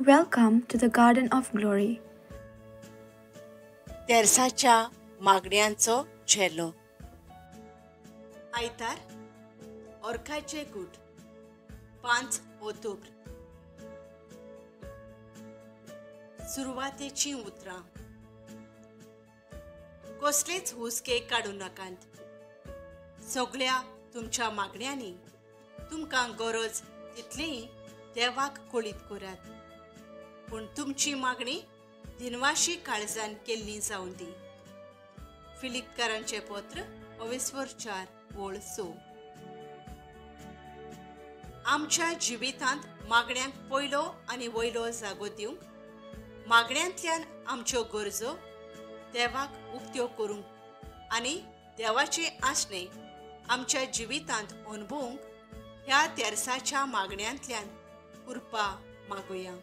Welcome to the Garden of Glory. तेरसाच्या मागण्यांचो झेलो. आयतार ओर्खाचे गूट 5 October. सुरवातेची उतरां. कसलेच हुस्के काडू नाकांत. सगळ्या तुमच्या मागण्यांनी तुमकां गरज तितली देवाक कळीत करात. पूण तुमची मागणी दिनवाशी काळजान केल्ली जावन दी. फिलिपकारांचे पत्र 4:4. आमच्या जिवितांत मागण्यांक पयलो आनी वयलो जागो दिवंक, मागण्यांतल्यान आमच्यो गरजो देवाक उक्त्यो करूंक आनी देवाचे आसणे आमच्या जिवितांत अनुभवूंक ह्या तेरसाच्या मागण्यांतल्यान कृपा मागुया.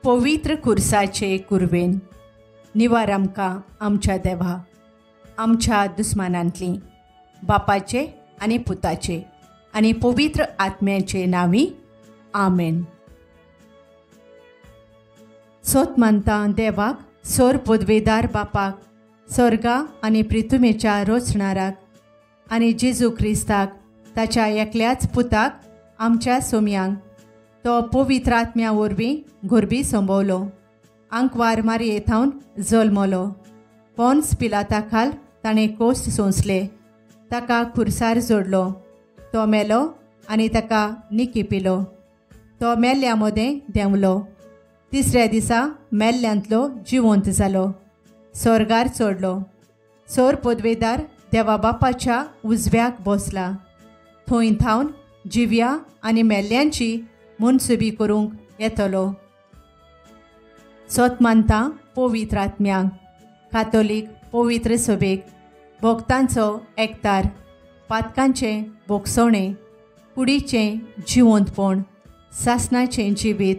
पवित्र कुर्साचे कुरवेन निवार आमकां आमच्या देवा, आमच्या दुस्मानांतली, बापाचे आनी पुताचे आनी पवित्र आत्म्याचे नांवी. आमेन. सोत मानता देवाक, सोर पदवेदार बापाक, स्वर्गा आनी पृथ्वीच्या रचणाराक आनी जेजू क्रिस्ताक, ताच्या एकल्याच पुताक, आमच्या सोम्यांक तो पवित्र आत्म्या वरवीं घोरबी संभोवलो, आंकवार मारयेथावन जल्मलो, पोन्स पिलाता खाल ताणें कोस्ट सोंसले, ताका खुर्सार जोडलो, तो मेलो आनी ताका निकिपिलो, तो मेल्ल्या मदें देंवलो, तिसऱ्या दिसा मेल्ल्यांतलो जिवंत जालो, स्वर्गार चडलो, सोर पदवेदार देवा बापाच्या उजव्याक बसला, थंय थावन जिव्या आनी मेल्ल्यांची मुनसुबी करूंक येतलो. सोत मानता पवित्र आत्म्यांक, कातोलीक पवित्र सभेक, भक्तांचो एकतार, पातकांचें भोगसवणें, कुडीचें जिवंतपण, सासणाचें जिवीत.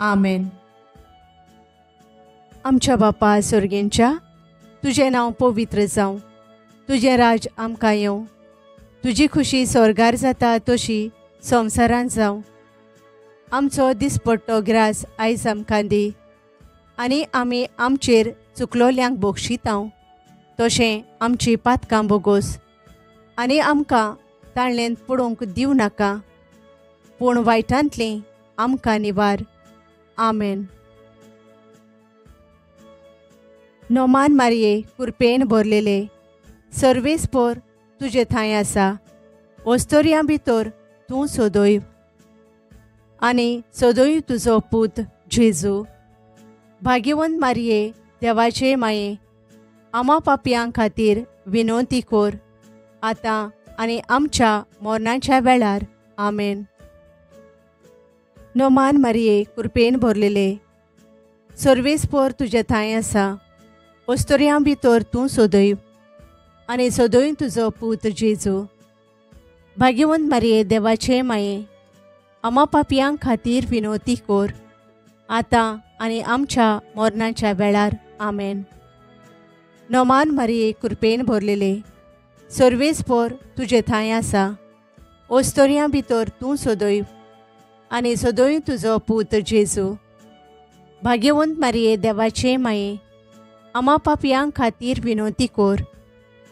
आमेन. आमच्या बापा स्वर्गेंच्या, तुजें नांव पवित्र जावं, तुजें राज आमकां येवं, तुजी खुशी स्वर्गार जाता तशी संवसारांत जावं. आमचो दिसपट्टो ग्रास आयज आमकां दी, आनी आमी आमचेर चुकलोल्यांक बक्षितांव तशें आमची पातकां बोगोस, आनी आमकां ताळ्ळेंत पडोवंक दिवं नाका, पूण वायटांतलीं आमकां निवार. आमेन. नोमान मारये, कुरपेन भरलेले, सर्वेस्पर तुजे थंय आसा, ओस्तोऱ्यां भितर तूं सोदोय, आनी सोदोय तुजो पूत जेजू. भाग्यवंत मारये, देवाचे माये, आमा पापयां खातीर विनोती कोर, आतां आनी आमच्या मरणाच्या वेळार. आमेन. नोमान मारये, कुरपेन भरलेले, सर्वेस्पर तुजे थंय आसा, ओस्तोऱ्यां भितर तूं सोदोय, आनी सोदोय तुजो पूत जेजू. भाग्यवंत मारये, देवाचे माये, आमा पापयां खातीर विनोती कोर, आतां आनी आमच्या मरणाच्या वेळार. आमेन. नोमान मारये, कुरपेन भरलेले, सर्वेस्पर तुजे थंय आसा, ओस्तोऱ्यां भितर तूं सोदोय, आनी सोदोय तुजो पूत जेजू. भाग्यवंत मारये, देवाचे माये, आमा पापयां खातीर विनोती कोर,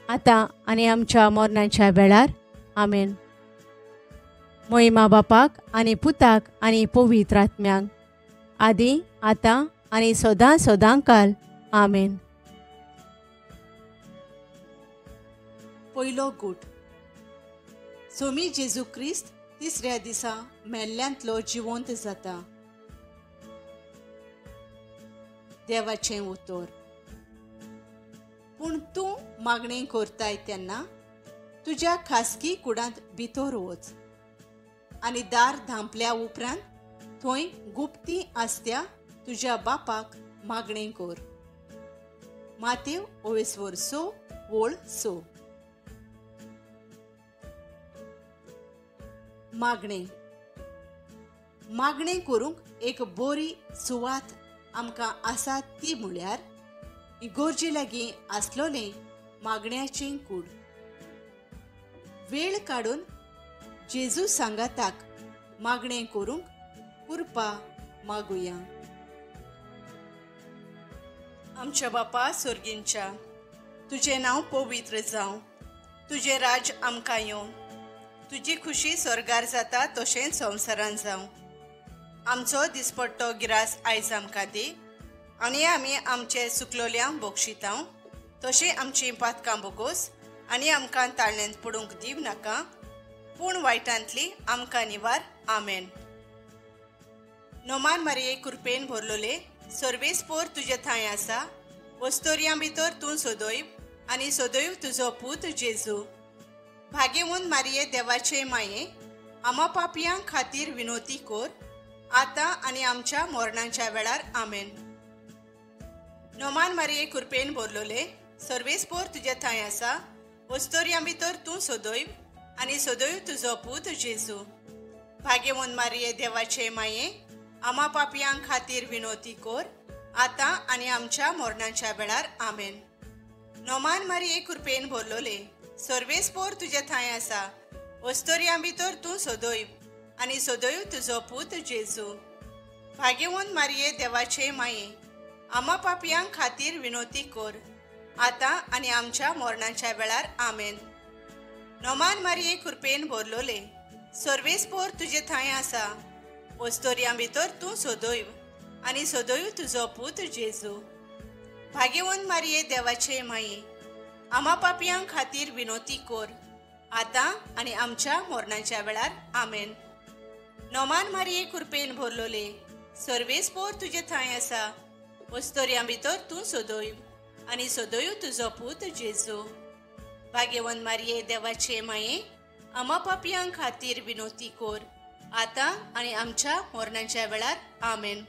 आतां आनी आमच्या मरणाच्या वेळार. आमेन. मोहिमा बापाक आनी पुताक आनी पवित्र आत्म्यांक, आदी आतां आनी सदां सदांकाल. आमेन. पयलो गूट. सोमी जेजू क्रिस्त तिसऱ्या दिसा मेल्ल्यांतलो जिवंत जाता. देवाचें उतर. पूण तूं मागणी करताय तेन्ना तुज्या खासगी कुडांत भितर वच, आनी दार धांपल्या उपरांत थंय गुप्ती आसत्या तुज्या बापाक मागणी कर. मातेव 24:6. मागणे. मागणे करूंक एक बरी सुवात आमकां आसा ती म्हळ्यार इगोर्जे लागीं आसलोलें मागण्याचें कूड. वेळ काडून जेजू सांगाताक मागणें करूंक कृपा मागुया. आमच्या बापा स्वर्गींच्या, तुझें नांव पवित्र जावं, तुझें राज आमकां येवं, तुजी खुशी स्वर्गार जाता तशेंच संवसारांत जावं. आमचो दिसपट्टो गिरास आयज आमकां दी, आनी आमी आमचे चुकलोल्यांक बक्षितांव, तशें आमची पातकां बोगोस आनी आमकां ताळणेंत पडूंक दिव नाका, पूण वायटांतली आमकां निवार. आमेन. नोमान मारये कृपेन भरलोले, सर्वेस्पोर तुजे थंय आसा, वस्तोरयां भितर तूं सोदोयव आनी सोदोयव तुजो पूत जेजू. भाग्यवंत मारये देवाचे माये, आमा पापयां खातीर विनोती कोर, आतां आनी आमच्या मरणाच्या वेळार. आमेन. नोमान मारये कृपेन भरलोले, सर्वेस्पोर तुजे थंय आसा, वस्तोरयां भितर तूं सोदोयव आनी सोदोयव तुजो पूत जेजू. भाग्यवंत मारये देवाचे माये, आमा पापयां खातीर विनोती कोर, आतां आनी आमच्या मरणाच्या वेळार. आमेन. नोमान मारये कृपेन भरलोले, सर्वेस्पोर तुजे थंय आसा, वस्तोरयां भितर तूं सोदोयव आनी सोदोयव तुजो पूत जेजू. भाग्यवंत मारये देवाचे माये, आमा पापयां खातीर विनोती कोर, आतां आनी आमच्या मरणाच्या वेळार. आमेन. नोमान मारये कृपेन भरलोले, सर्वेस्पोर तुजे थंय आसा, वस्तोरयां भितर तूं सोदोयव आनी सोदोयव तुजो पूत जेजू. भाग्यवंत मारये देवाचे माये, आमा पापयां खातीर विनोती कोर, आतां आनी आमच्या मरणाच्या वेळार. आमेन. नोमान मारये कृपेन भरलोले, सर्वेस्पोर तुजे थंय आसा, वस्तोरयां भितर तूं सोदोयव आनी सोदोयव तुजो पूत जेजू. भाग्यवंत मारये देवाचे माये, आमा पापयां खातीर विनोती कोर, आतां आनी आमच्या मरणाच्या वेळार. आमेन.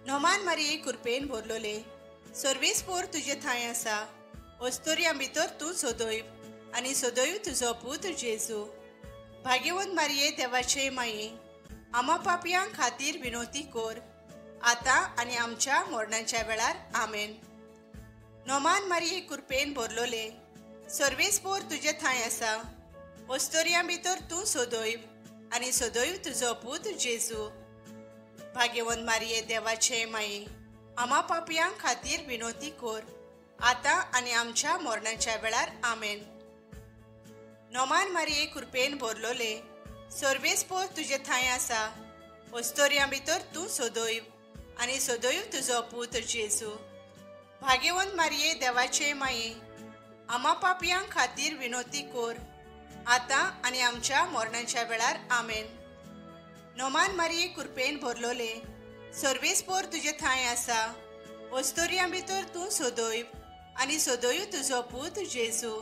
नोमान मारये कृपेन भरलोले, सर्वेस्पोर तुजे थंय आसा, वस्तोरयां भितर तूं सोदोयव आनी सोदोयव तुजो पूत जेजू. भाग्यवंत मारये देवाचे माये, आमा पापयां खातीर विनोती कोर, आतां आनी आमच्या मरणाच्या वेळार. आमेन. नोमान मारये कृपेन भरलोले, सर्वेस्पोर तुजे थंय आसा, वस्तोरयां भितर तूं सोदोयव आनी सोदोयव तुजो पूत जेजू. भाग्यवंत मारये देवाचे माये, आमा पापयां खातीर विनोती कोर, आतां आनी आमच्या मरणाच्या वेळार. आमेन. नोमान मारये कृपेन भरलोले, सर्वेस्पोर तुजे थंय आसा, वस्तोरयां भितर तूं सोदोयव आनी सोदोयव तुजो पूत जेजू. भाग्यवंत मारये देवाचे माये, आमा पापयां खातीर विनोती कोर, आतां आनी आमच्या मरणाच्या वेळार. आमेन. नोमान मारये कृपेन भरलोले, सर्वेस्पोर तुजे थंय आसा, वस्तोरयां भितर तूं सोदोयव आनी सोदोयव तुजो पूत जेजू.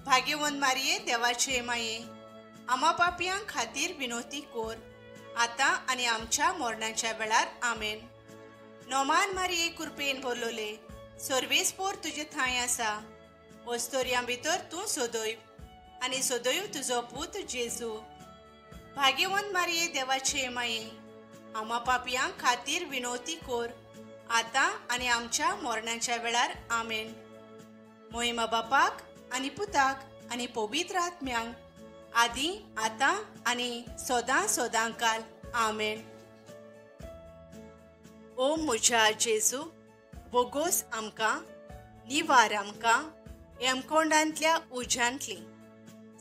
भाग्यवंत मारये देवाचे माये, आमा पापयां खातीर विनोती कोर, आतां आनी आमच्या मरणाच्या वेळार. आमेन. नोमान मारये कृपेन भरलोले, सर्वेस्पोर तुजे थंय आसा, वस्तोरयां भितर तूं सोदोयव आनी सोदोयव तुजो पूत जेजू. भाग्यवंत मारये देवाचे माये, आमा पापयां खातीर विनोती कोर, आतां आनी आमच्या मरणाच्या वेळार. आमेन. मोहिमा बापाक आनी पुताक आनी पवित्र आत्म्यांक, आदी आतां आनी सदां सदां काल. आमेन. ओ म्हज्या जेजू, बोगोस आमकां, निवार आमकां हेमकोंडांतल्या उज्यांतली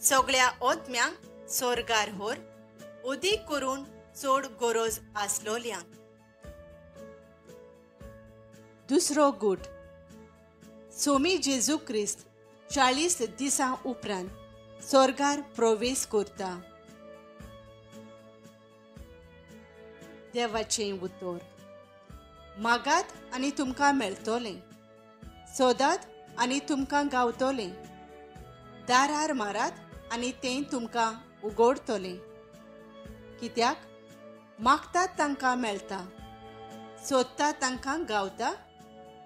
सगळ्या ओतम्यांक स्वर्गार व्हर, उदीक करून चड गरज आसलोल्यांक. दुसरो गूट. सोमी जेजू क्रिस्त 40 दिसां उपरांत स्वर्गार प्रवेश करता. देवाचें उतर. मागात आनी तुमकां मेळटोलें, सोदात आनी तुमकां गावतोलें, दारार मारात आनी तें तुमकां उगडतोलें. कित्याक मागतात तांकां मेळटा, सोदतात तांकां गावता,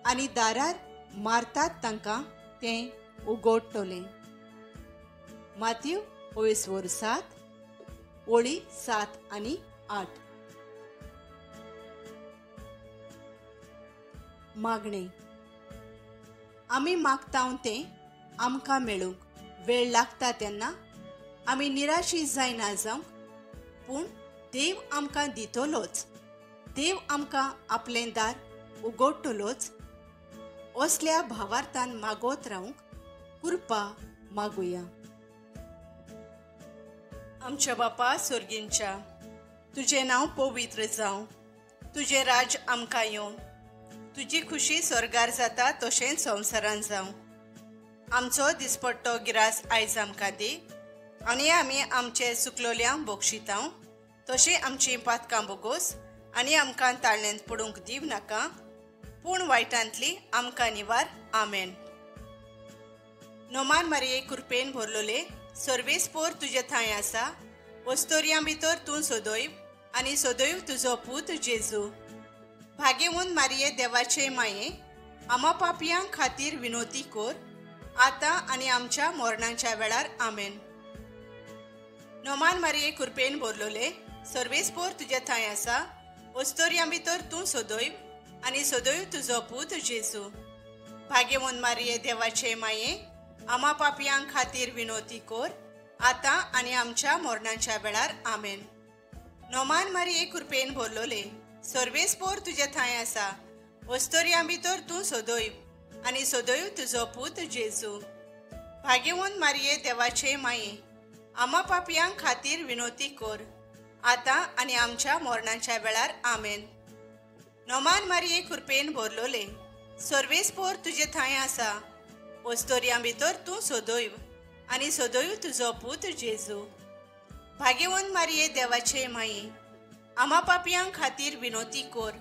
आनी दारार मारतात तांकां तें उगडटोलें. माथ्यू 24:7 ओळी 7 आनी 8. मागणें. आमी मागतांव तें आमकां मेळूंक वेळ लागता तेन्ना आमी निराशी जायना जावंक पूण देव आमकां दितलोच, देव आमकां आपलें दार उगडटलोच. असल्या भावार्थान मागोत रावंक कृपा मागुया. आमच्या बापा स्वर्गींच्या, तुझें नांव पवित्र जावं, तुझें राज आमकां येवं, तुजी खुशी स्वर्गार जाता तशेंच संवसारान जावं. आमचो दिसपट्टो गिरास आयज आमकां दी, आनी आमी आमचे चुकलोल्यांक बक्षितांव, तशी आमची पातकां बोगोस आनी आमकां ताळणेंत पडूंक दिव नाका, पूण वायटांतली आमकां निवार. आमेन. नोमान मारये कृपेन भरलोले, सर्वेस्पोर तुजे थंय आसा, वस्तोरयां भितर तूं सोदोयव आनी सोदोयव तुजो पूत जेजू. भाग्यवंत मारये देवाचे माये, आमा पापयां खातीर विनोती कोर, आतां आनी आमच्या मरणाच्या वेळार. आमेन. नोमान मारये कृपेन भरलोले, सर्वेस्पोर तुजे थंय आसा, वस्तोरयां भितर तूं सोदोयव आनी सोदोयव तुजो पूत जेजू. भाग्यवंत मारये देवाचे माये, आमा पापयां खातीर विनोती कोर, आतां आनी आमच्या मरणाच्या वेळार. आमेन. नोमान मारये कृपेन भरलोले, सर्वेस्पोर तुजे थंय आसा, वस्तोरयां भितर तूं सोदोयव आनी सोदोयव तुजो पूत जेजू. भाग्यवंत मारये देवाचे माये, आमा पापयां खातीर विनोती कोर, आतां आनी आमच्या मरणाच्या वेळार. आमेन. नोमान मारये कृपेन भरलोले, सर्वेस्पोर तुजे थंय आसा, वस्तोरयां भितर तूं सोदोयव आनी सोदोयव तुजो पूत जेजू. भाग्यवंत मारये देवाचे माये, आमा पापयां खातीर विनोती कोर,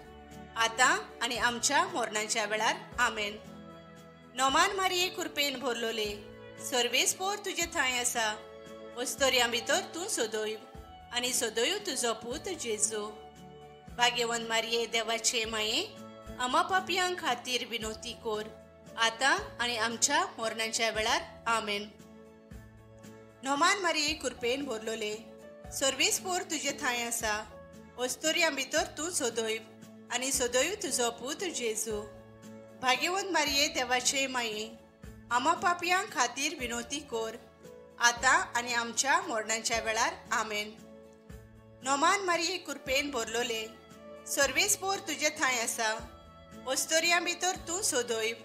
आतां आनी आमच्या मरणाच्या वेळार. आमेन. नोमान मारये कृपेन भरलोले, सर्वेस्पोर तुजे थंय आसा, वस्तोरयां भितर तूं सोदोयव आनी सोदोयव तुजो पूत जेजू. भाग्यवंत मारये देवाचे माये, आमा पापयां खातीर विनोती कोर, आतां आनी आमच्या मरणाच्या वेळार. आमेन. नोमान मारये कृपेन भरलोले, सर्वेस्पोर तुजे थंय आसा, वस्तोरयां भितर तूं सोदोयव आनी सोदोयव तुजो पूत जेजू. भाग्यवंत मारये देवाचे माये, आमा पापयां खातीर विनोती कोर, आतां आनी आमच्या मरणाच्या वेळार. आमेन. नोमान मारये कृपेन भरलोले, सर्वेस्पोर तुजे थंय आसा, वस्तोरयां भितर तूं सोदोयव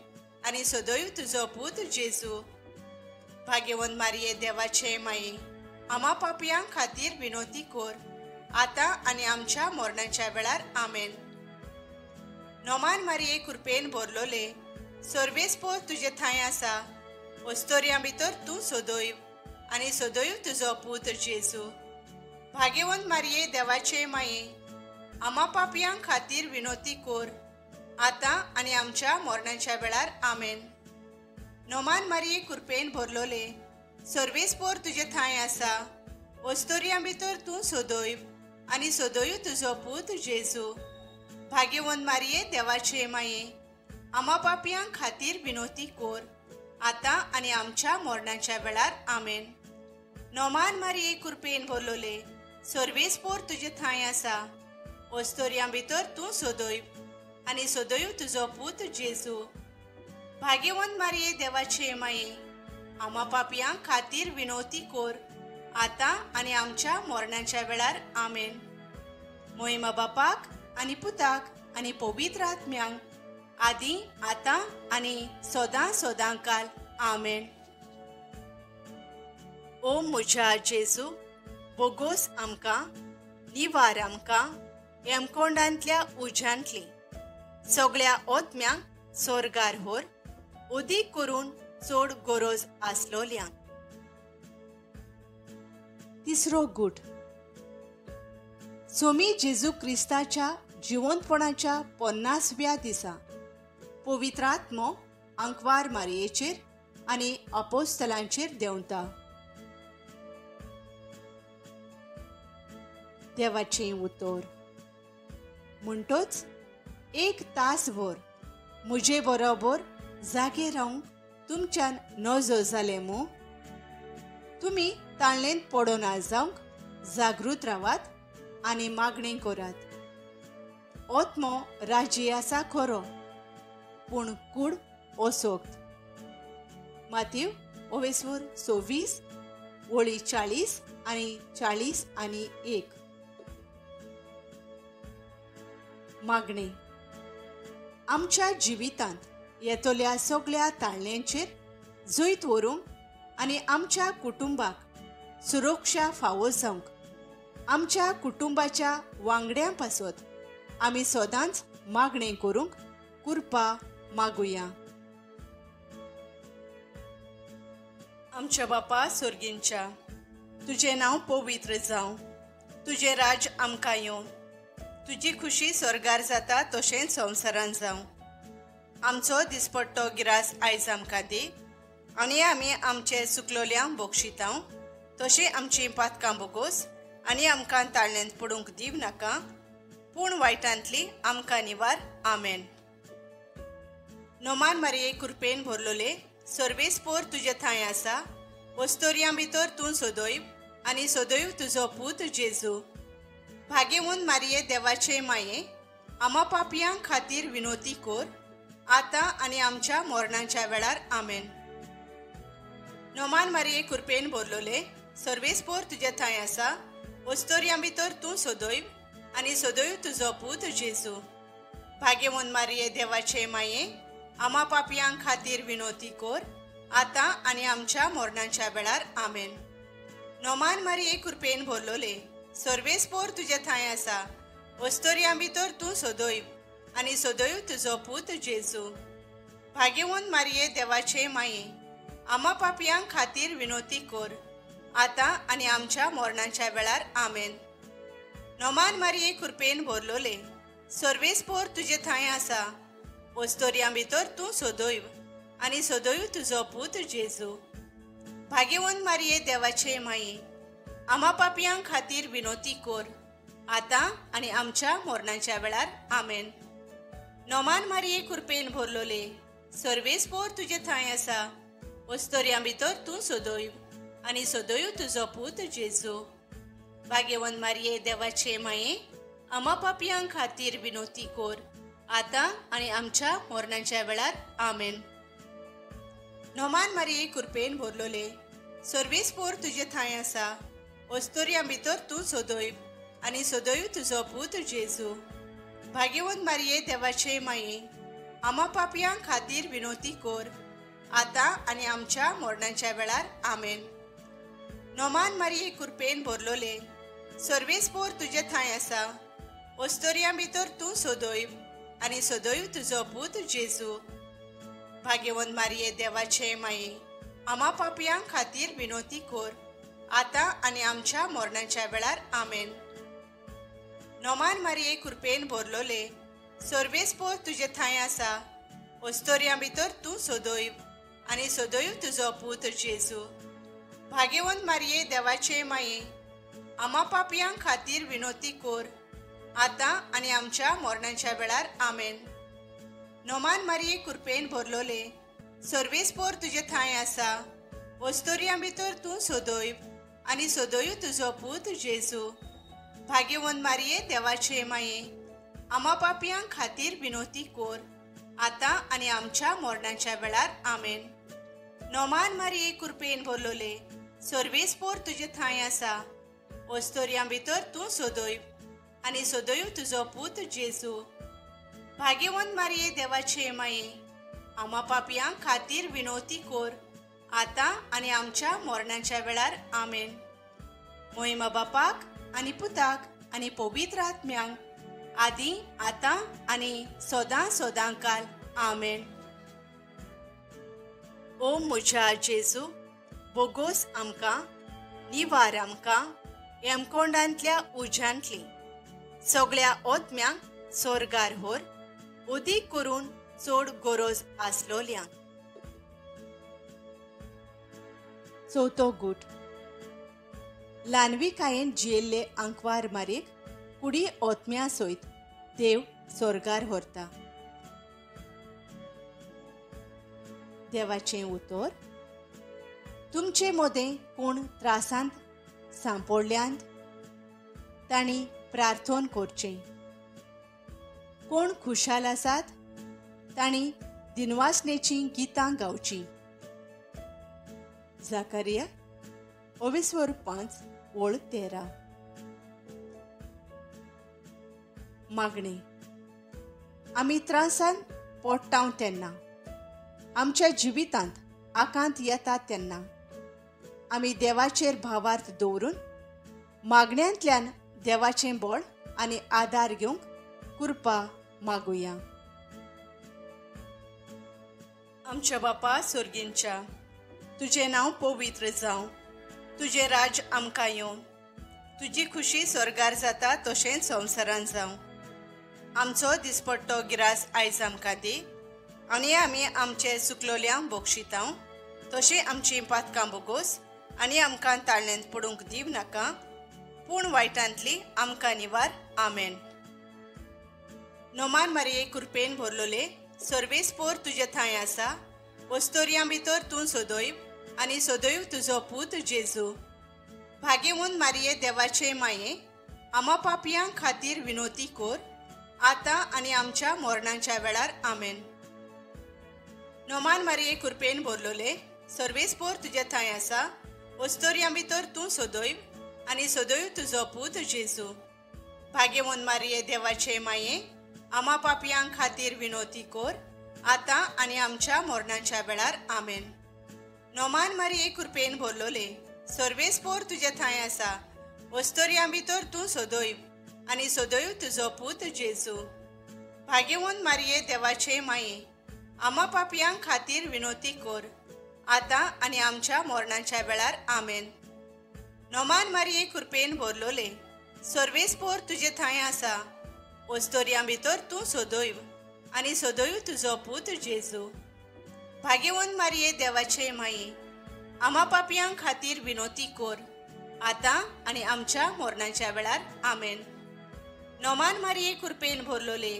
आनी सोदोयव तुजो पूत जेजू. भाग्यवंत मारये देवाचे माये, आमा पापयां खातीर विनोती कोर, आतां आनी आमच्या मरणाच्या वेळार. आमेन. नोमान मारये कृपेन भरलोले, सर्वेस्पोर तुजे थंय आसा, वस्तोरयां भितर तूं सोदोयव आनी सोदोयव तुजो पूत जेजू. भाग्यवंत मारये देवाचे माये, आमा पापयां खातीर विनोती कोर, आतां आनी आमच्या मरणाच्या वेळार. आमेन. नोमान मारये कृपेन भरलोले, सर्वेस्पोर तुजे थंय आसा, वस्तोरयां भितर तूं सोदोयव आनी सोदोयव तुजो पूत जेजू. भाग्यवंत मारये देवाचे माये, आमा पापयां खातीर विनोती कोर, आतां आनी आमच्या मरणाच्या वेळार. आमेन. नोमान मारये कृपेन भरलोले, सर्वेस्पोर तुजे थंय आसा, वस्तोरयां भितर तूं सोदोयव आनी सोदोयव तुजो पूत जेजू. भाग्यवंत मारये देवाचे माये, आमा पापयां खातीर विनोती कोर, आतां आनी आमच्या मरणाच्या वेळार. आमेन. मोहिमा बापाक आनी पुताक आनी पवित्र आत्म्यांक, आदी आतां आनी सदां सदां काल. आमेन. ओ म्हज्या जेजू, बोगोस आमकां, निवार आमकां हेमकोंडांतल्या उज्यांतली सगळ्या ओतम्यांक स्वर्गार व्हर, उदीक करून चड गरज आसलोल्यांक. तिसरो गूट. सोमी जेजू क्रिस्ताच्या जिवंतपणाच्या 50व्या दिसा पवित्र आत्मो आंकवार मारयेचेर आनी अपोस्तलांचेर देंवता. देवाचें उतर. म्हणटोच 1 तासभर म्हजे बरोबर जागे रावंक तुमच्यान नजो जालें मू. तुमी ताळणेंत पडोना जावंक जागृत रावात आनी मागणें करात. ओत्मो राजी आसा खरो, पूण कूड ओसोक्त. माथ्यू 26:26 40 आनी 40 आनी 1. मागणे. आमच्या जिवितांत येतोल्या सगळ्या ताळण्यांचेर जैत व्हरूंक आनी आमच्या कुटुंबाक सुरक्षा फावो जावंक आमच्या कुटुंबाच्या वांगड्यां पासत आमी सदांच मागणें करूंक कृपा मागुया. आमच्या बापा स्वर्गींच्या, तुजें नांव पवित्र जावं. तुजें राज आमकां येवं. तुजी खुशी स्वर्गार जाता तशेंच संवसारांत जावं. आमचो दिसपट्टो गिरास आयज आमकां दी आनी आमी आमचे चुकलोल्यांक बक्षितांव तशी आमची पातकां बोगोस आनी आमकां ताळण्यांत पडूंक दिव नाका, पूण वायटांतली आमकां निवार. आमेन. नोमान मारये कृपेन भरलोले, सर्वेस्पोर तुजे थंय आसा. वस्तोरयां भितर तूं सोदोयव आनी सोदोयव तुजो पूत जेजू. भाग्यवंत मारये देवाचे माये, आमा पापयां खातीर विनोती कोर, आतां आनी आमच्या मरणाच्या वेळार. आमेन. नोमान मारये कृपेन भरलोले, सर्वेस्पोर तुजे थंय आसा. वस्तोरयां भितर तूं सोदोयव आनी सोदोयव तुजो पूत जेजू. भाग्यवंत मारये देवाचे माये, आमा पापयां खातीर विनोती कोर, आतां आनी आमच्या मरणाच्या वेळार. आमेन. नोमान मारये कृपेन भरलोले, सर्वेस्पोर तुजे थंय आसा. वस्तोरयां भितर तूं सोदोयव आनी सोदोयव तुजो पूत जेजू. भाग्यवंत मारये देवाचे माये, आमा पापयां खातीर विनोती कोर, आतां आनी आमच्या मरणाच्या वेळार. आमेन. नोमान मारये कृपेन भरलोले, सर्वेस्पोर तुजे थंय आसा. वस्तोरयां भितर तूं सोदोयव आनी सोदोयव तुजो पूत जेजू. भाग्यवंत मारये देवाचे माये, आमा पापयां खातीर विनोती कोर, आतां आनी आमच्या मरणाच्या वेळार. आमेन. नोमान मारये कृपेन भरलोले, सर्वेस्पोर तुजे थंय आसा. वस्तोरयां भितर तूं सोदोयव आनी सोदोयव तुजो पूत जेजू. भाग्यवंत मारये देवाचे माये, आमा पापयां खातीर विनोती कोर, आतां आनी आमच्या मरणाच्या वेळार. आमेन. नोमान मारये कृपेन भरलोले, सर्वेस्पोर तुजे थंय आसा. वस्तोरयां भितर तूं सोदोयव आनी सोदोयव तुजो पूत जेजू. भाग्यवंत मारये देवाचे माये, आमा पापयां खातीर विनोती कोर, आतां आनी आमच्या मरणाच्या वेळार. आमेन. नोमान मारये कृपेन भरलोले, सर्वेस्पोर तुजे थंय आसा. वस्तोरयां भितर तूं सोदोयव आनी सोदोयव तुजो पूत जेजू. भाग्यवंत मारये देवाचे माये, आमा पापयां खातीर विनोती कोर, आतां आनी आमच्या मरणाच्या वेळार. आमेन. नोमान मारये कृपेन भरलोले, सर्वेस्पोर तुजे थंय आसा. वस्तोरयां भितर तूं सोदोयव आनी सोदोयव तुजो पूत जेजू. भाग्यवंत मारये देवाचे माये, आमा पापयां खातीर विनोती कोर, आतां आनी आमच्या मरणाच्या वेळार. आमेन. नोमान मारये कृपेन भरलोले, सर्वेस्पोर तुजे थंय आसा. वस्तोरयां भितर तूं सोदोयव आनी सोदोयव तुजो पूत जेजू. भाग्यवंत मारये देवाचे माये, आमा पापयां खातीर विनोती कोर, आतां आनी आमच्या मरणाच्या वेळार. आमेन. नोमान मारये कृपेन भरलोले, सर्वेस्पोर तुजे थंय आसा. वस्तोरयां भितर तूं सोदोयव आनी सोदोयव तुजो पूत जेजू. भाग्यवंत मारये देवाचे माये, आमा पापयां खातीर विनोती कोर, आतां आनी आमच्या मरणाच्या वेळार. आमेन. मोहिमा बापाक आनी पुताक आनी पवित्र आत्म्यांक, आदी आतां आनी सदां सदांकाल. आमेन. ओ म्हज्या जेजू, बोगोस आमकां, निवार आमकां हेमकोंडांतल्या उज्यांतली सगळ्या ओतम्यांक स्वर्गार व्हर, उदीक करून चड गरज आसलोल्यांक. चवथो गूट. ल्हानविकायेन जियेल्ले आंकवार मारीक कुडी ओतम्या सयत देव स्वर्गार व्हरता. देवाचें उतर. तुमचे मदें कोण त्रासांत सांपडल्यांत तांणी प्रार्थना करचें. कोण खुशाल आसात तांणी दिनवासनेचीं गितां गावचीं. जाकारिया 22:5 मागणे. आमी त्रासान पडटाव तेन्ना, आमच्या जिवितांत आकांत येता तेन्ना आमी देवाचेर भावार्थ दवरून मागण्यांतल्यान देवाचें बळ आनी आदार घेवंक कृपा मागुया. आमच्या बापा सुर्गींच्या, तुजें नांव पवित्र जावं, तुजें राज आमकां येवं, तुजी खुशी स्वर्गार जाता तशेंच संवसारांत जावं. आमचो दिसपट्टो गिरास आयज आमकां दी आनी आमी आमचे चुकलोल्यांक बक्षितांव तशी आमची पातकां बोगोस आनी आमकां ताळण्यांत पडूंक दिव नाका, पूण वायटांतली आमकां निवार. आमेन. नोमान मारये कृपेन भरलोले, सर्वेस्पोर तुजे थंय आसा, वस्तोरयां भितर तूं सोदोयव आनी सोदोयव तुजो पूत जेजू. भाग्यवंत मारये देवाचे माये, आमा पापयां खातीर विनोती कोर, आतां आनी आमच्या मरणाच्या वेळार. आमेन. नोमान मारये कृपेन भरलोले, सर्वेस्पोर तुजे थंय आसा, वस्तोरयां भितर तूं सोदोयव आनी सोदोयव तुजो पूत जेजू. भाग्यवंत मारये देवाचे माये, आमा पापयां खातीर विनोती कोर, आतां आनी आमच्या मरणाच्या वेळार. आमेन. नोमान मारये कृपेन भरलोले, सर्वेस्पोर तुजे थंय आसा, वस्तोरयां भितर तूं सोदोयव आनी सोदोयव तुजो पूत जेजू. भाग्यवंत मारये देवाचे माये, आमा पापयां खातीर विनोती कोर, आतां आनी आमच्या मरणाच्या वेळार. आमेन. नोमान मारये कृपेन भरलोले, सर्वेस्पोर तुजे थंय आसा, वस्तोरयां भितर तूं सोदोयव आनी सोदोयव तुजो पूत जेजू. भाग्यवंत मारये देवाचे माये, आमा पापयां खातीर विनोती कोर, आतां आनी आमच्या मरणाच्या वेळार. आमेन. नोमान मारये कृपेन भरलोले,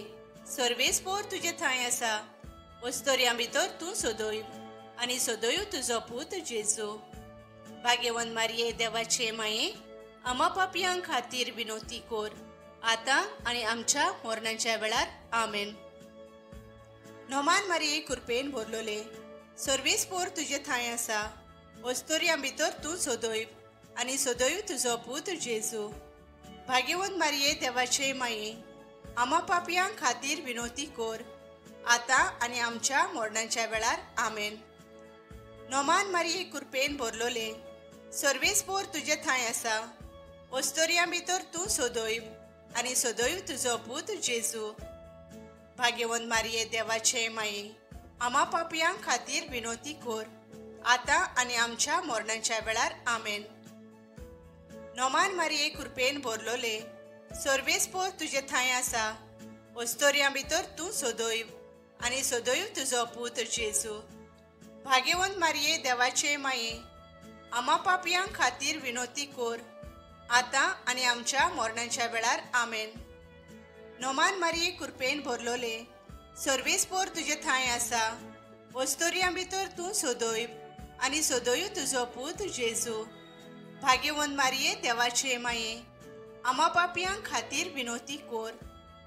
सर्वेस्पोर तुजे थंय आसा, वस्तोरयां भितर तूं सोदोयव आनी सोदोयव तुजो पूत जेजू. भाग्यवंत मारये देवाचे माये, आमा पापयां खातीर विनोती कोर, आतां आनी आमच्या मरणाच्या वेळार. आमेन. नोमान मारये कृपेन भरलोले, सर्वेस्पोर तुजे थंय आसा, वस्तोरयां भितर तूं सोदोयव आनी सोदोयव तुजो पूत जेजू. भाग्यवंत मारये देवाचे माये, आमा पापयां खातीर विनोती कोर, आतां आनी आमच्या मरणाच्या वेळार. आमेन. नोमान मारये कृपेन भरलोले, सर्वेस्पोर तुजे थंय आसा, वस्तोरयां भितर तूं सोदोयव आनी सोदोयव तुजो पूत जेजू. भाग्यवंत मारये देवाचे माये, आमा पापयां खातीर विनोती कोर, आतां आनी आमच्या मरणाच्या वेळार. आमेन. नोमान मारये कृपेन भरलोले, सर्वेस्पोर तुजे थंय आसा, वस्तोरयां भितर तूं सोदोयव आनी सोदोयव तुजो पूत जेजू. भाग्यवंत मारये देवाचे माये, आमा पापयां खातीर विनोती कोर, आतां आनी आमच्या मरणाच्या वेळार. आमेन. नोमान मारये कृपेन भरलोले, सर्वेस्पोर तुजे थंय आसा, वस्तोरयां भितर तूं सोदोयव आनी सोदोयव तुजो पूत जेजू. भाग्यवंत मारये देवाचे माये, आमा पापयां खातीर विनोती कोर,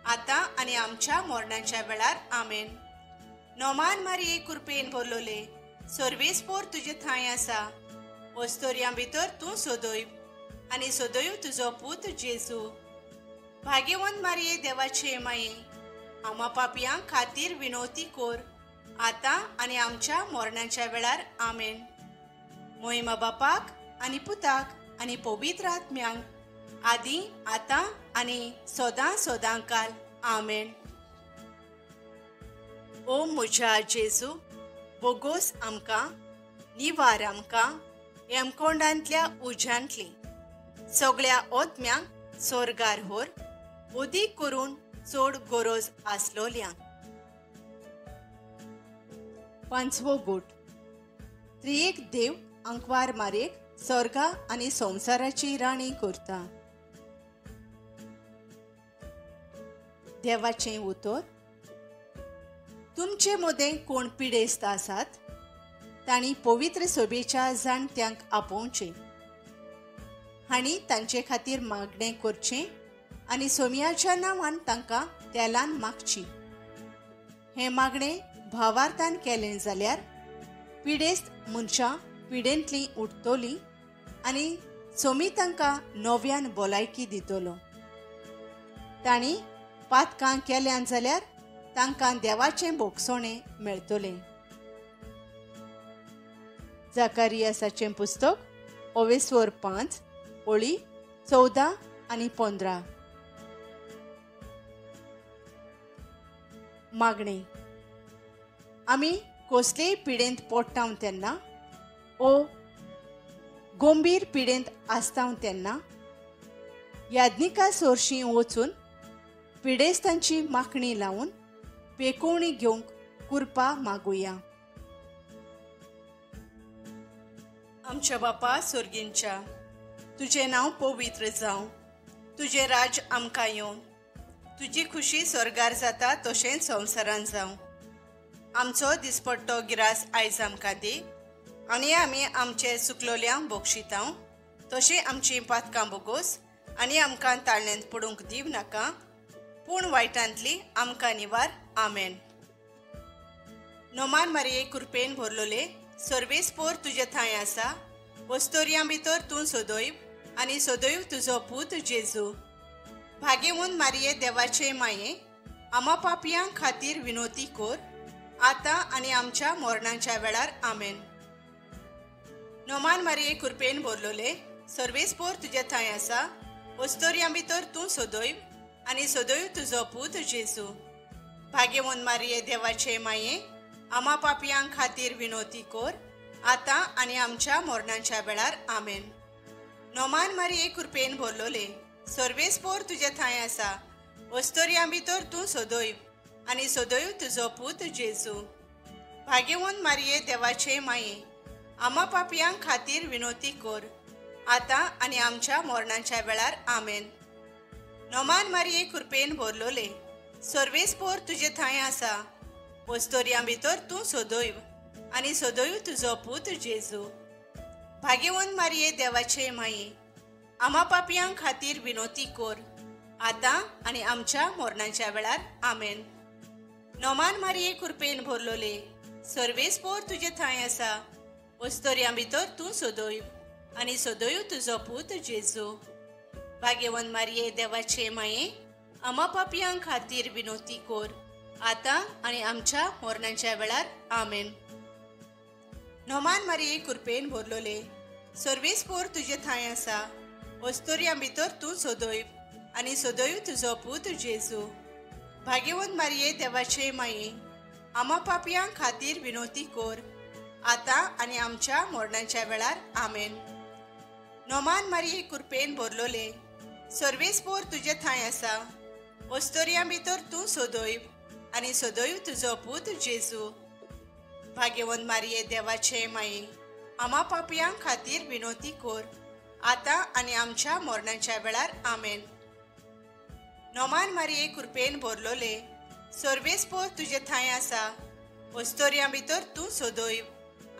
आतां आनी आमच्या मरणाच्या वेळार. आमेन. नोमान मारये कृपेन भरलोले, सर्वेस्पोर तुजे थंय आसा, वस्तोरयां भितर तूं सोदोयव आनी सोदोयव तुजो पूत जेजू. भाग्यवंत मारये देवाचे माये, आमा पापयां खातीर विनोती कोर, आतां आनी आमच्या मरणाच्या वेळार. आमेन. मोहिमा बापाक आनी पुताक आनी पवित्र आत्म्यांक, आदी आतां आनी सोदां सोदां काल. आमेन. ओ म्हज्या जेजू, बोगोस आमकां, निवार आमकां हेमकोंडांतल्या उज्यांतली सगळ्या ओतम्यांक स्वर्गार व्हर, उदीक करून चड गरज आसलोल्यांक. पांचवो बोट. त्रिएक देव अंकवार मारेक स्वर्गा आनी संवसाराची राणी करता. देवाचें उतर. तुमचे मदें कोण पिडेस्त आसात, तांणी पवित्र सभेच्या जाणट्यांक आपोवचें. हांणी तांचे खातीर मागणें करचें आनी सोमयाच्या नांवान तांकां तेलान मागची. हें मागणें भावार्थान केलें जाल्यार पिडेस्त मनशां पिडेंतलीं उठतलीं आनी सोमी तांकां नव्यान भलायकी दितलो. तांणी पातकां केल्यान जाल्यार तांकां देवाचें भोगसोणें मेळटलें. जकारियासाचें पुस्तक 5 ओळी 14 आनी 15. मागणें. आमी कसलेय पिडेंत पडटाव तेन्ना ओ गंभीर पिडेंत आसताव तेन्ना याज्ञिका सोरशीं वचून पिडेस्तांची मागणी लावन पेकोवणी घेवंक कृपा मागुया. आमच्या बापा स्वर्गींच्या, तुजें नांव पवित्र जावं. तुजें राज आमकां येवन तुजी खुशी स्वर्गार जाता तशेंच संवसारान जावं. आमचो दिसपट्टो गिरास आयज आमकां दी आनी आमी आमचे चुकलोल्यांक बक्षितांव तशें आमची पातकां बोगोस आनी आमकां ताळण्यांत पडूंक दिव नाका, पूण वायटांतली आमकां निवार. आमेन. नोमान मारये कृपेन भरलोले, सर्वेस्पोर तुजे थंय आसा. वस्तोरयां भितर तूं सोदोयव आनी सोदोयव तुजो पूत जेजू. भाग्यवंत मारये देवाचे माये, आमा पापयां खातीर विनोती कोर, आतां आनी आमच्या मरणाच्या वेळार. आमेन. नोमान मारये कृपेन भरलोले, सर्वेस्पोर तुजे थंय आसा. वस्तोरयां भितर तूं सोदोयव आनी सोदोयव तुजो पूत जेजू. भाग्यवंत मारये देवाचे माये, आमा पापयां खातीर विनोती कोर, आतां आनी आमच्या मरणाच्या वेळार. आमेन. नोमान मारये कृपेन भरलोले, सर्वेस्पोर तुजे थंय आसा. वस्तोरयां भितर तूं सोदोयव आनी सोदोयव तुजो पूत जेजू. भाग्यवंत मारये देवाचे माये, आमा पापयां खातीर विनोती कोर, आतां आनी आमच्या मरणाच्या वेळार. आमेन. नोमान मारये कृपेन भरलोले, सर्वेस्पोर तुजे थंय आसा. वस्तोरयां भितर तूं सोदोयव आनी सोदोयव तुजो पूत जेजू. भाग्यवंत मारये देवाचे माये, आमा पापयां खातीर विनोती कोर, आतां आनी आमच्या मरणाच्या वेळार. आमेन. नोमान मारये कृपेन भरलोले, सर्वेस्पोर तुजे थंय आसा. वस्तोरयां भितर तूं सोदोयव आनी सोदोयव तुजो पूत जेजू. भाग्यवंत मारये देवाचे माये, आमा पापयां खातीर विनोती कोर, आतां आनी आमच्या मरणाच्या वेळार. आमेन. नोमान मारये कृपेन भरलोले, सर्वेस्पोर तुजे थंय आसा. वस्तोरयां भितर तूं सोदोयव आनी सोदोयव तुजो पूत जेजू. भाग्यवंत मारये देवाचे माये, आमा पापयां खातीर विनोती कोर, आतां आनी आमच्या मरणाच्या वेळार. आमेन. नोमान मारये कृपेन भरलोले, सर्वेस्पोर तुजे थंय आसा. वस्तोरयां भितर तूं सोदोयव आनी सोदोयव तुजो पूत जेजू. भाग्यवंत मारये देवाचे माये, आमा पापयां खातीर विनोती कोर, आतां आनी आमच्या मरणाच्या वेळार. आमेन. नोमान मारये कृपेन भरलोले, सर्वेस्पोर तुजे थंय आसा. वस्तोरयां भितर तूं सोदोयव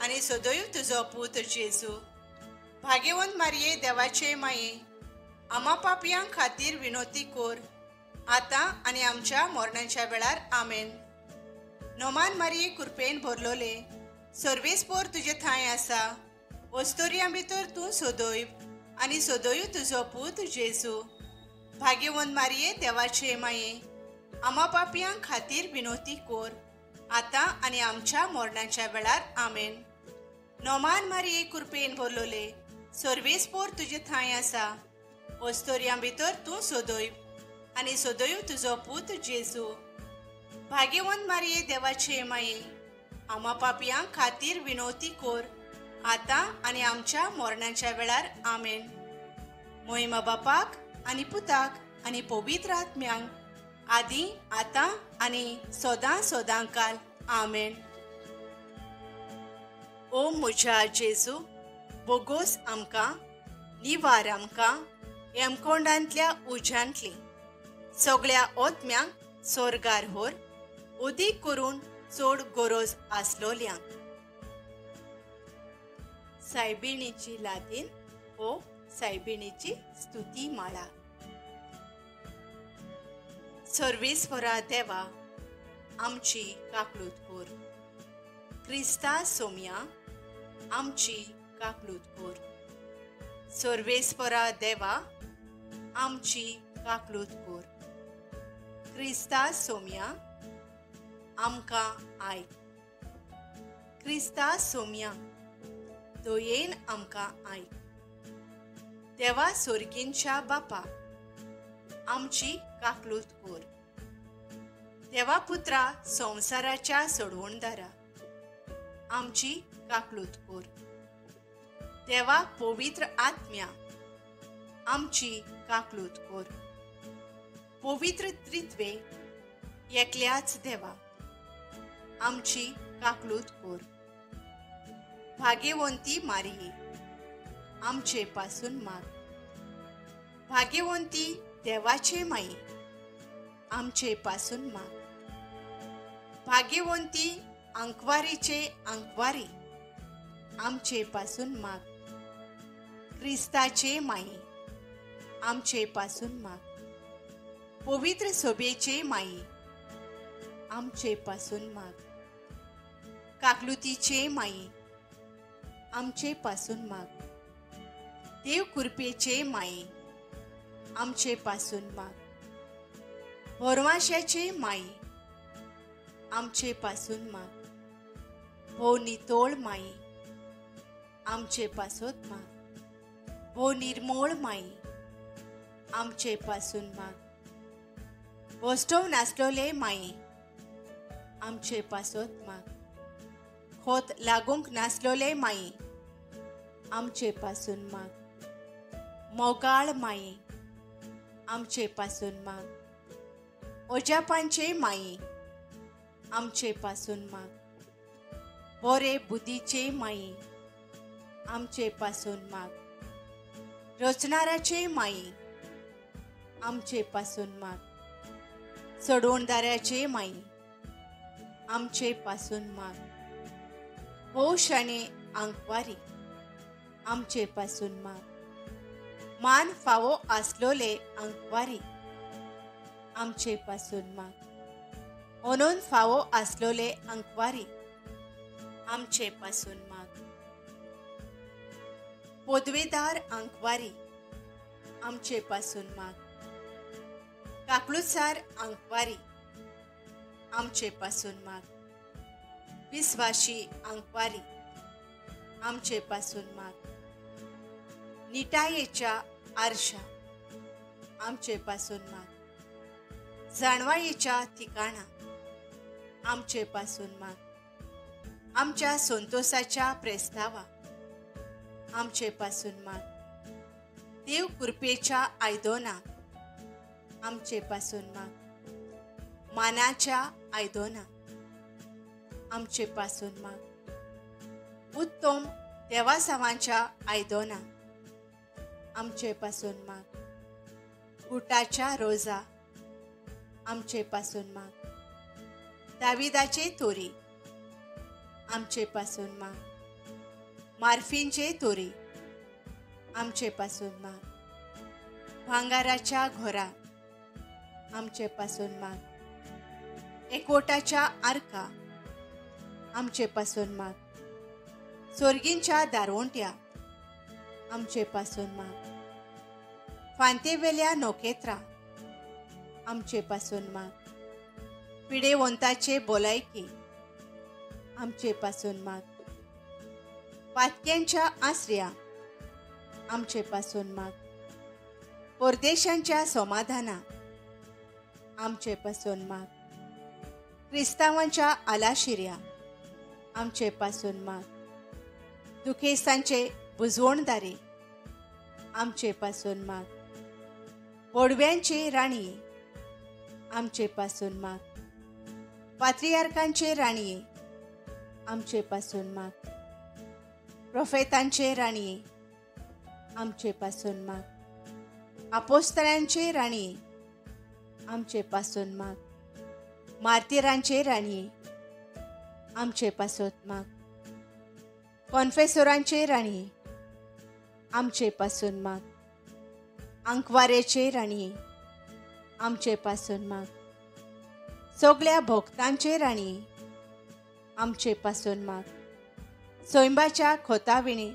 आनी सोदोयव तुजो पूत जेजू. भाग्यवंत मारये देवाचे माये, आमा पापयां खातीर विनोती कोर, आतां आनी आमच्या मरणाच्या वेळार. आमेन. नोमान मारये कृपेन भरलोले, सर्वेस्पोर तुजे थंय आसा. वस्तोरयां भितर तूं सोदोयव आनी सोदोयव तुजो पूत जेजू. भाग्यवंत मारये देवाचे माये, आमा पापयां खातीर विनोती कोर, आतां आनी आमच्या मरणाच्या वेळार. आमेन. नोमान मारये कृपेन भरलोले, सर्वेस्पोर तुजे थंय आसा. वस्तोरयां भितर तूं सोदोयव आनी सोदोयव तुजो पूत जेजू. भाग्यवंत मारये देवाचे माये, आमा पापयां खातीर विनोती कोर, आतां आनी आमच्या मरणाच्या वेळार. आमेन. महिमा बापाक आनी पुताक आनी पवित्र आत्म्यांक, आदी आतां आनी सदां सदांकाल. आमेन. ओ म्हज्या जेजू, बोगोस आमकां, निवार आमकां हेमकोंडांतल्या उज्यांतली सगळ्या ओतम्यांक स्वर्गार व्हर, उदीक करून चड गरज आसलोल्यांक. सायबिणीची लादीन ओ सायबिणीची स्तुती माळा. सर्वेस्वरा देवा, आमची काकलूत कर. क्रिस्ता सोम्या, आमची काकलूत कर. सर्वेस्वरा देवा, आमची काकलूत कर. क्रिस्ता सोम्या, आमकां आयक. क्रिस्ता सोम्या दयेन आमकां आयक. देवा सोर्गींच्या बापा आमची काकलूत कोर. देवा पुत्रा संवसाराच्या सोडवणदारा आमची काकलूत कोर. देवा पवित्र आत्म्या आमची काकलूत कोर. पवित्र त्रित्वे एकल्याच देवा आमची काकलूत कोर. भाग्यवंती मारिये आमचे पासून माग. भाग्यवंती देवाचे माई आमचे पासून माग. भाग्यवंती अंकवारीचे अंकवारी आमचे पासून माग. क्रिस्ताचे माई आमचे पासून माग. पवित्र सोबेचे माई आमचे पासून माग. काकलुतीचे माई आमचे पासून माग. देव कृपेचे माई आमचे पासून माग. भरवशाचे माई आमचे पासून माग. हो नितोळ माई आमचे पासून माग. हो निर्मोळ माई आमचे पासून माग. वस्तव नासलोले माई आमचे पासून माग. खोत लागूंक नासलोले माई आमचे पासून माग. मोगाळ माई आमचे पासून माग. ओजापांचे माई आमचे पासून माग. बोरे बुद्धीचे माई आमचे पासून माग. रचणाराचे माई आमचे पासून माग. सोडवणदाराचे माई आमचे पासून माग. हो शणे अंकवारी आमचे पासून माग. मान फावो आसलोले अंकवारी आमचे पासून माग. म्हणून फावो आसलोले अंकवारी आमचे पासून माग. पदवेदार अंकवारी आमचे पासून माग. काकलुतसार अंकवारी आमचे पासून माग. विश्वासी अंकवारी आमचे पासून माग. निटायेच्या आरशा आमचे पासून माग. जाणवायेच्या ठिकाणा आमचे पासून माग. आमच्या संतोषाच्या प्रेस्तावा आमचे पासून माग. देव कृपेच्या आयदोना आमचे पासून माग. मानाच्या आयदोना आमचे पासून माग. उत्तम देवासावांच्या आयदोना आमचे पासून माग. गुटाच्या रोजा आमचे पासून माग. दाविदाचे तोरी आमचे पासून माग. मार्फिनचे तोरी आमचे पासून माग. भांगाराच्या घोरा आमचे पासून माग. एकवटाच्या आर्का आमचे पासून माग. सोर्गींच्या दारवंट्या आमचे पासून माग. फांतेवेल्या नोकेत्रा आमचे पासून माग. पिडेवंताचे बोलायकी आमचे पासून माग. पातक्यांच्या आसऱ्या आमचे पासून माग. परदेशांच्या समाधाना आमचे पासून माग. क्रिस्तावांच्या आलाशिऱ्या आमचे पासून माग. दुखेस्तांचे बुजवणदारे आमचे पासून माग. बोडव्यांचे राणी आमचे पासून माग. पात्रियार्कांचे राणी आमचे पासून माग. प्रोफेतांचे राणी आमचे पासून माग. अपोस्तलांचे राणी आमचे पासून माग. मार्तिरांचे राणी आमचे पासून माग. कॉन्फेसोरांचे राणी आमचे पासून माग. अंकवारेचे राणी आमचे पासून माग. सगळ्या भक्तांचे राणी आमचे पासून माग. सोयंबाच्या खोताविणी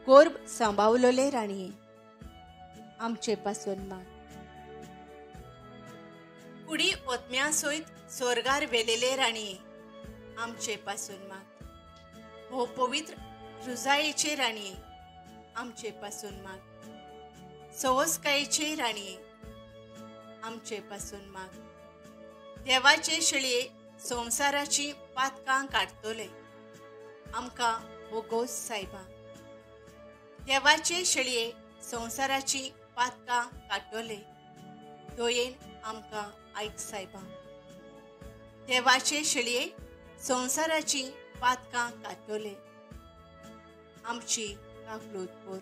कोर्ब सांभाळलोले राणी आमचे पासून माग. कुडी ओतम्या सयत स्वर्गार वेलेले राणये, आमचे पासून माग. हो पवित्र रुजायेचे राणये, आमचे पासून माग. सवस्कायेचे राणये, आमचे पासून माग. देवाचे शेळये संसाराची पातकां काडतले, आमकां बोगोस सायबा. देवाचे शेळये संसाराची पातकां काडटले, दोयेन आमकां आयक सायबा. देवाचे शेळये संसाराची पातकां काडटले, आमची काकलूत कोर.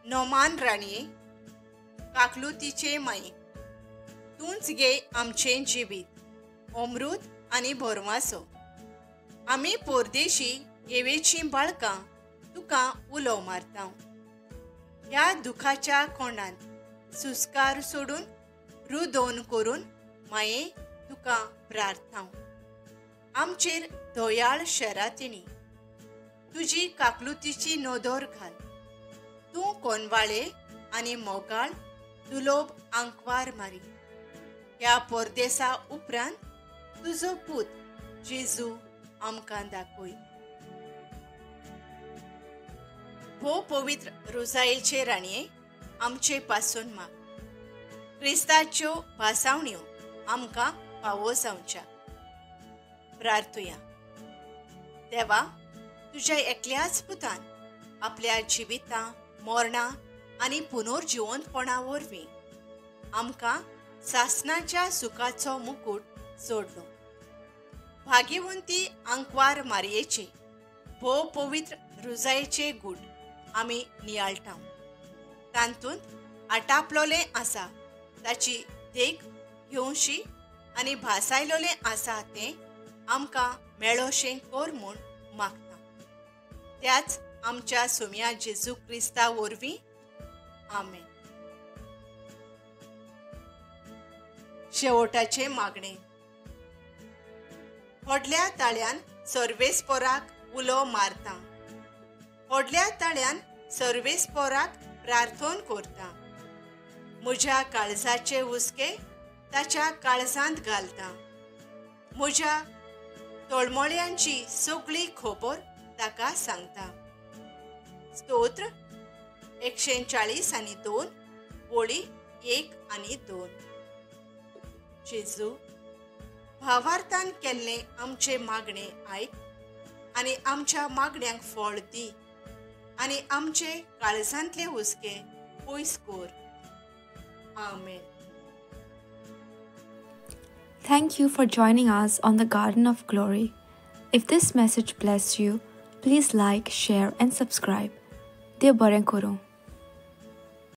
नोमान राणये, काकलुतीचे माये, तूंच घे आमचें जिवीत, अमृत आनी भरवासो. आमी पोरदेशी येवेचीं बाळकां तुका उलो मारता. ह्या दुखाच्या कोंडान सुस्कार सोडून रुदोन करून माये तुका प्रार्थना. आमचेर दयाळ शेरातिणी, तुजी काकलुतीची नोदोर घाल. तूं कोनवाळे आनी मोगाळ दुलोब आंकवार मारी. ह्या परदेसा उपरांत तुजो पूत जेजू आमकां दाखय. हो पवित्र रोजायेचे राणये, आमचे पासून माग. क्रिस्ताच्यो भासावण्यो आमकां फावो जावच्या. प्रार्थुया. देवा, तुज्या एकल्याच पुतान आपल्या जिवितां, मरणां आनी पुनर्जिवंतपणा वरवीं आमकां सासणाच्या सुखाचो मुकुट जोडलो. भाग्यवंती आंकवार मारयेचे भोव पवित्र रुजायेचे गूढ आमी नियाळटा. तांतूंत आटापलोलें आसा ताची देख घेवशी आनी भासायलोलें आसा तें आमकां मेळोशें कोर म्हूण मागता. त्याच आमच्या सुम्या जेजू क्रिस्ता वरवीं. आमेन. शेवटाचे मागणे. व्हडल्या ताळ्यान सर्वेस्पराक उलो मारता. व्हडल्या ताळ्यान सर्वेस्पराक प्रार्थना करता. म्हज्या काळजाचे हुस्के ताच्या काळजांत घालता. म्हज्या तळमळ्यांची सगळी खबर ताका सांगता. स्तोत्र 140:2 ओळी 1 आनी 2. जेजू, भावार्थान केल्ले आमचे मागणे आयक आनी आमच्या मागण्यांक फळ दी आनी आमचे काळजांतले हुस्के पयस कर. आमेन. Thank you for joining us on the Garden of Glory. If this message blessed you, please like, share and subscribe. Dev baren koro.